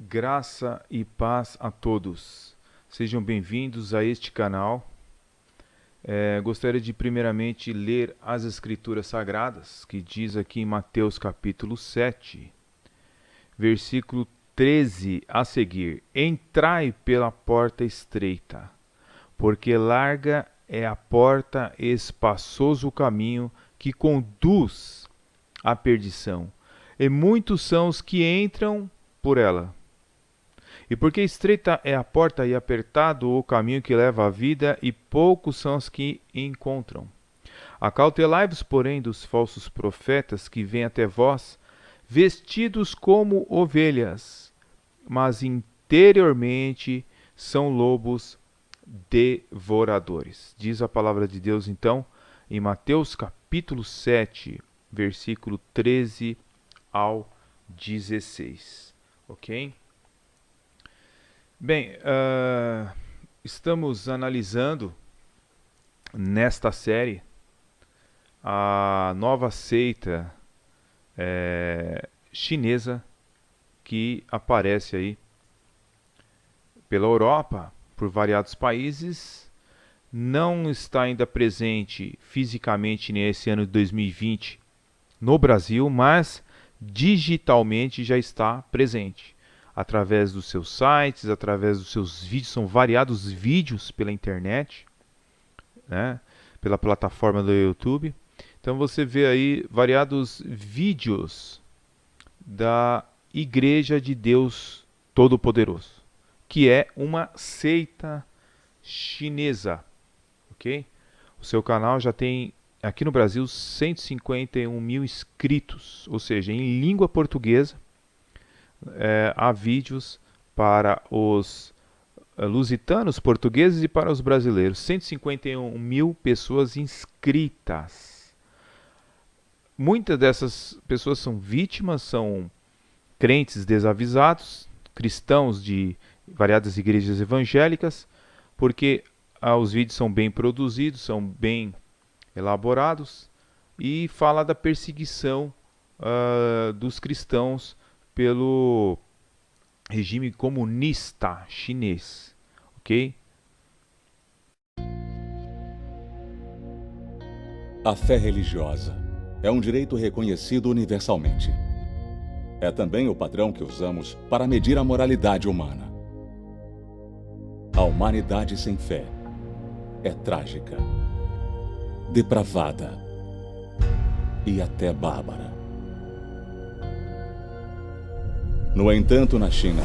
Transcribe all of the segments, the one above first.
Graça e paz a todos. Sejam bem-vindos a este canal. Gostaria de primeiramente ler as Escrituras Sagradas, que diz aqui em Mateus capítulo 7, versículo 13 a seguir: Entrai pela porta estreita, porque larga é a porta e espaçoso o caminho que conduz à perdição, e muitos são os que entram por ela. E porque estreita é a porta e apertado o caminho que leva à vida, e poucos são os que encontram. Acautelai-vos, porém, dos falsos profetas que vêm até vós, vestidos como ovelhas, mas interiormente são lobos devoradores. Diz a palavra de Deus, então, em Mateus capítulo 7, versículo 13 ao 16. Ok? Bem, estamos analisando nesta série a nova seita chinesa que aparece aí pela Europa, por variados países. Não está ainda presente fisicamente nesse ano de 2020 no Brasil, mas digitalmente já está presente. Através dos seus sites, através dos seus vídeos, são variados vídeos pela internet, né, pela plataforma do YouTube. Então você vê aí variados vídeos da Igreja de Deus Todo-Poderoso, que é uma seita chinesa, ok? O seu canal já tem, aqui no Brasil, 151 mil inscritos, ou seja, em língua portuguesa. Há vídeos para os lusitanos, portugueses e para os brasileiros. 151 mil pessoas inscritas. Muitas dessas pessoas são vítimas, são crentes desavisados, cristãos de variadas igrejas evangélicas, porque os vídeos são bem produzidos, são bem elaborados e fala da perseguição dos cristãos pelo regime comunista chinês, ok? A fé religiosa é um direito reconhecido universalmente. É também o padrão que usamos para medir a moralidade humana. A humanidade sem fé é trágica, depravada e até bárbara. No entanto, na China,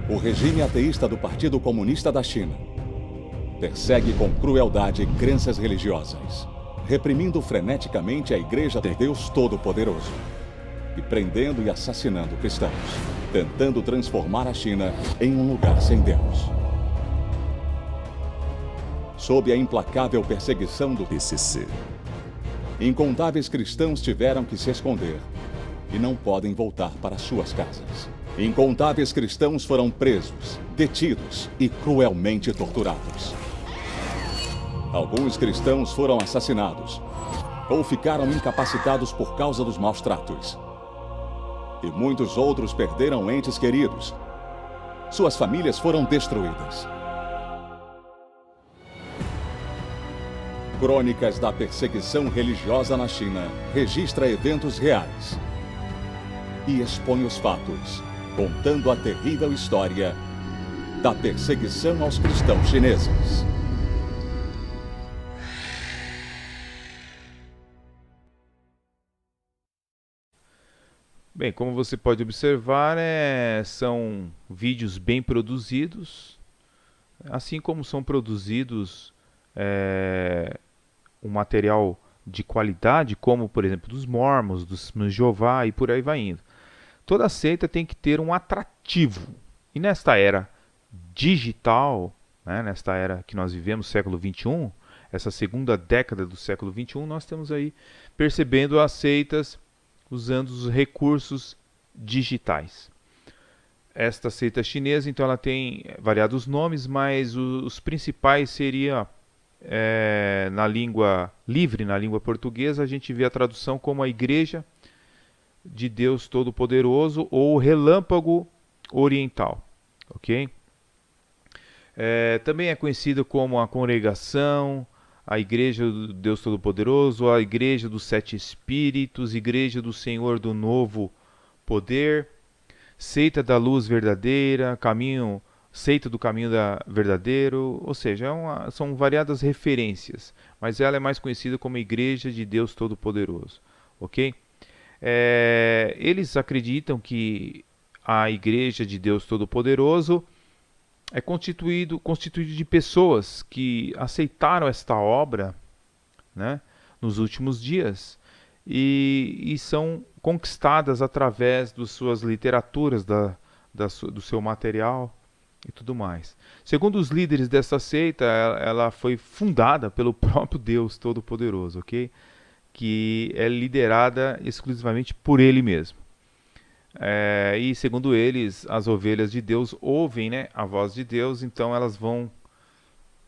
o regime ateísta do Partido Comunista da China persegue com crueldade crenças religiosas, reprimindo freneticamente a Igreja de Deus Todo-Poderoso e prendendo e assassinando cristãos, tentando transformar a China em um lugar sem Deus. Sob a implacável perseguição do PCC, incontáveis cristãos tiveram que se esconder e não podem voltar para suas casas. Incontáveis cristãos foram presos, detidos e cruelmente torturados. Alguns cristãos foram assassinados ou ficaram incapacitados por causa dos maus tratos. E muitos outros perderam entes queridos. Suas famílias foram destruídas. Crônicas da perseguição religiosa na China registra eventos reais e expõe os fatos, contando a terrível história da perseguição aos cristãos chineses. Bem, como você pode observar, são vídeos bem produzidos, assim como são produzidos um material de qualidade, como, por exemplo, dos Mormons, dos Jeová e por aí vai indo. Toda seita tem que ter um atrativo. E nesta era digital, né, nesta era que nós vivemos, século XXI, essa segunda década do século XXI, nós estamos aí percebendo as seitas usando os recursos digitais. Esta seita chinesa, então, ela tem variados nomes, mas os principais seriam, na língua livre, na língua portuguesa, a gente vê a tradução como a Igreja de Deus Todo-Poderoso ou Relâmpago oriental, ok? Também é conhecido como a congregação, a Igreja do Deus Todo-Poderoso, a Igreja dos Sete Espíritos, Igreja do Senhor do Novo Poder, Seita da Luz Verdadeira, Seita do Caminho Verdadeiro, ou seja, são variadas referências, mas ela é mais conhecida como Igreja de Deus Todo-Poderoso, ok? Eles acreditam que a Igreja de Deus Todo-Poderoso é constituído de pessoas que aceitaram esta obra, né, nos últimos dias e são conquistadas através das suas literaturas, do seu material e tudo mais. Segundo os líderes dessa seita, ela foi fundada pelo próprio Deus Todo-Poderoso, ok? Que é liderada exclusivamente por Ele mesmo. E segundo eles, as ovelhas de Deus ouvem, né, a voz de Deus, então elas vão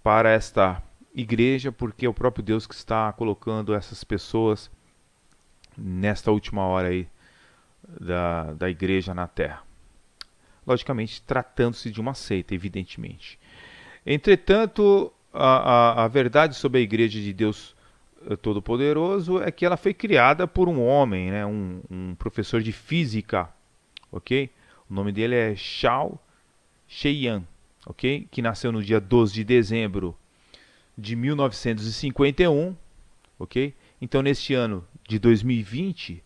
para esta igreja, porque é o próprio Deus que está colocando essas pessoas nesta última hora aí da igreja na Terra. Logicamente, tratando-se de uma seita, evidentemente. Entretanto, a verdade sobre a igreja de Deus Todo-Poderoso é que ela foi criada por um homem, né, um professor de física, ok? O nome dele é Shao Sheiyan, ok? Que nasceu no dia 12 de dezembro de 1951, ok? Então, neste ano de 2020,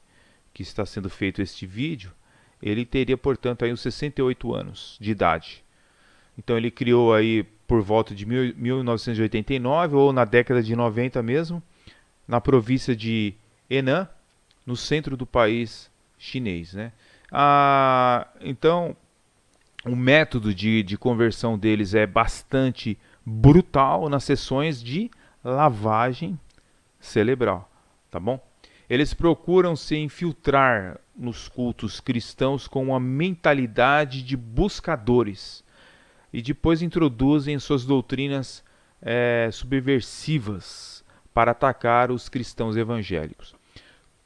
que está sendo feito este vídeo, ele teria, portanto, aí uns 68 anos de idade. Então, ele criou aí por volta de 1989, ou na década de 90 mesmo, na província de Henan, no centro do país chinês, né? Então, o método de conversão deles é bastante brutal nas sessões de lavagem cerebral, tá bom? Eles procuram se infiltrar nos cultos cristãos com uma mentalidade de buscadores e depois introduzem suas doutrinas subversivas para atacar os cristãos evangélicos.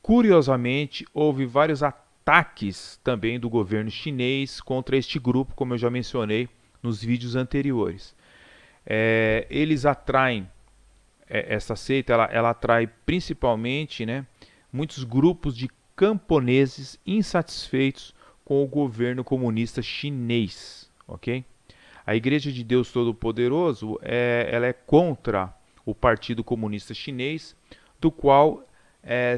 Curiosamente, houve vários ataques também do governo chinês contra este grupo, como eu já mencionei nos vídeos anteriores. Eles atraem, essa seita, ela atrai principalmente, né, muitos grupos de camponeses insatisfeitos com o governo comunista chinês, ok? A Igreja de Deus Todo-Poderoso ela é contra o Partido Comunista Chinês, do qual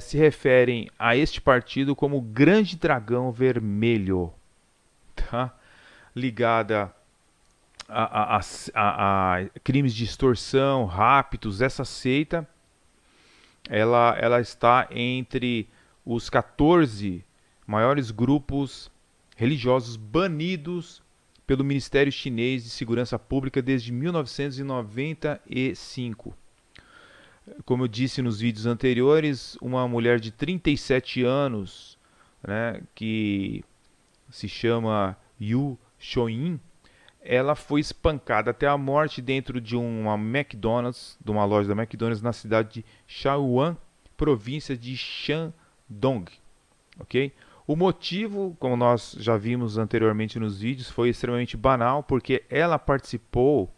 se referem a este partido como Grande Dragão Vermelho, tá? Ligada a crimes de extorsão, raptos. Essa seita ela está entre os 14 maiores grupos religiosos banidos pelo Ministério Chinês de Segurança Pública desde 1995. Como eu disse nos vídeos anteriores, uma mulher de 37 anos, né, que se chama Yu Shoyin, ela foi espancada até a morte dentro de uma loja da McDonald's na cidade de Shaoan, província de Shandong, ok? O motivo, como nós já vimos anteriormente nos vídeos, foi extremamente banal, porque ela participou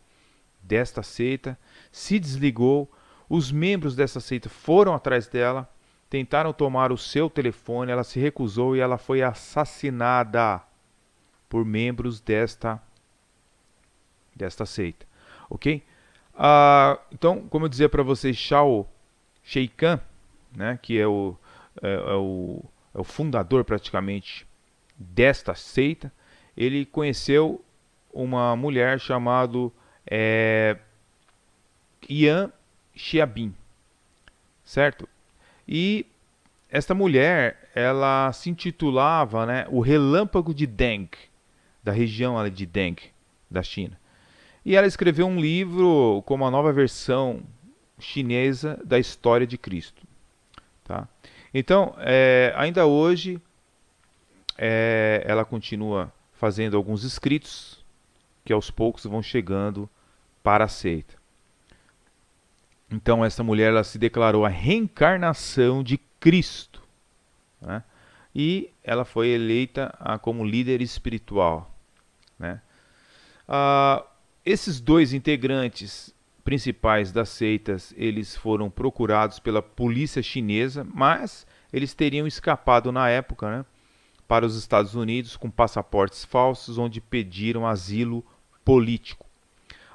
desta seita, se desligou, os membros dessa seita foram atrás dela, tentaram tomar o seu telefone, ela se recusou e ela foi assassinada por membros desta seita, ok? Então, como eu dizia para vocês, Shao Sheikan, né, que é o fundador praticamente desta seita, ele conheceu uma mulher chamada Yan Xiaobin, certo? E esta mulher, ela se intitulava, né, o Relâmpago de Deng, da região ali de Deng, da China. E ela escreveu um livro como a nova versão chinesa da história de Cristo, tá? Então, ainda hoje, ela continua fazendo alguns escritos que aos poucos vão chegando para a seita. Então, essa mulher ela se declarou a reencarnação de Cristo, né? E ela foi eleita como líder espiritual né? Ah, esses dois integrantes principais das seitas, eles foram procurados pela polícia chinesa, mas eles teriam escapado na época, né, para os Estados Unidos com passaportes falsos, onde pediram asilo político.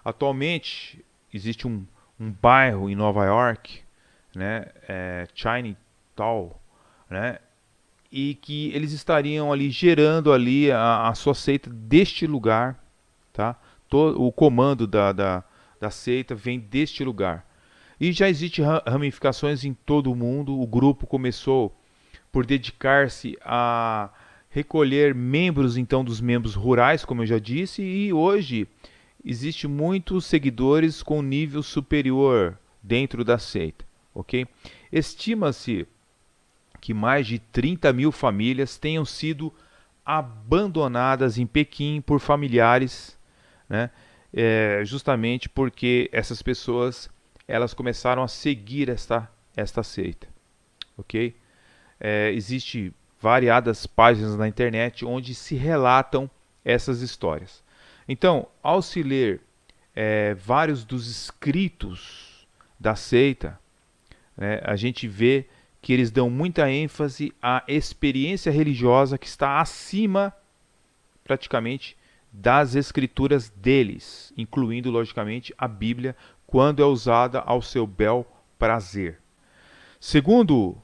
Atualmente existe um bairro em Nova York, né, Chinatown, né, e que eles estariam ali gerando ali a sua seita deste lugar, tá? O comando da seita vem deste lugar. E já existem ramificações em todo o mundo. O grupo começou por dedicar-se a recolher membros, então, dos membros rurais, como eu já disse, e hoje existe muitos seguidores com nível superior dentro da seita, ok? Estima-se que mais de 30 mil famílias tenham sido abandonadas em Pequim por familiares, né? Justamente porque essas pessoas elas começaram a seguir esta seita, ok? Existe variadas páginas na internet onde se relatam essas histórias. Então, ao se ler vários dos escritos da seita, né, a gente vê que eles dão muita ênfase à experiência religiosa que está acima, praticamente, das escrituras deles, incluindo, logicamente, a Bíblia, quando é usada ao seu bel prazer. Segundo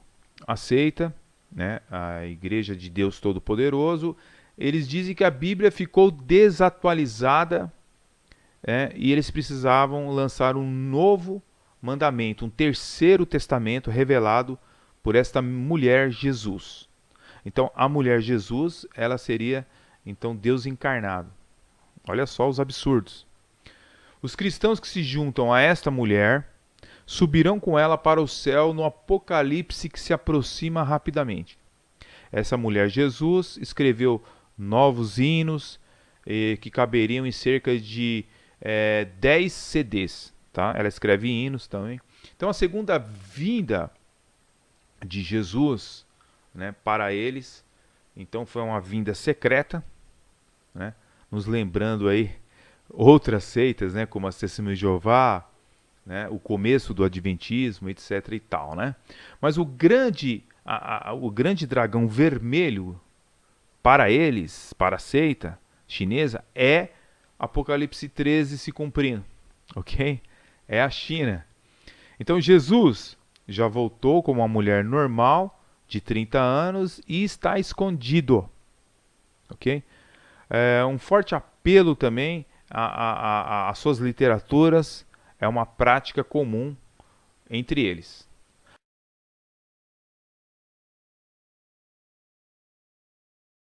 a seita, né, a Igreja de Deus Todo-Poderoso, eles dizem que a Bíblia ficou desatualizada, e eles precisavam lançar um novo mandamento, um terceiro testamento revelado por esta mulher Jesus. Então, a mulher Jesus, ela seria então Deus encarnado. Olha só os absurdos. Os cristãos que se juntam a esta mulher subirão com ela para o céu no Apocalipse que se aproxima rapidamente. Essa mulher Jesus escreveu novos hinos que caberiam em cerca de 10 CDs. Tá? Ela escreve hinos também. Então a segunda vinda de Jesus, né, para eles, então foi uma vinda secreta, né, nos lembrando aí outras seitas, né, como a Testemunha de Jeová, né, o começo do Adventismo, etc. e tal, né? Mas o grande dragão vermelho para eles, para a seita chinesa, é Apocalipse 13 se cumprindo, ok? É a China. Então Jesus já voltou como uma mulher normal de 30 anos e está escondido, ok? Um forte apelo também às suas literaturas é uma prática comum entre eles,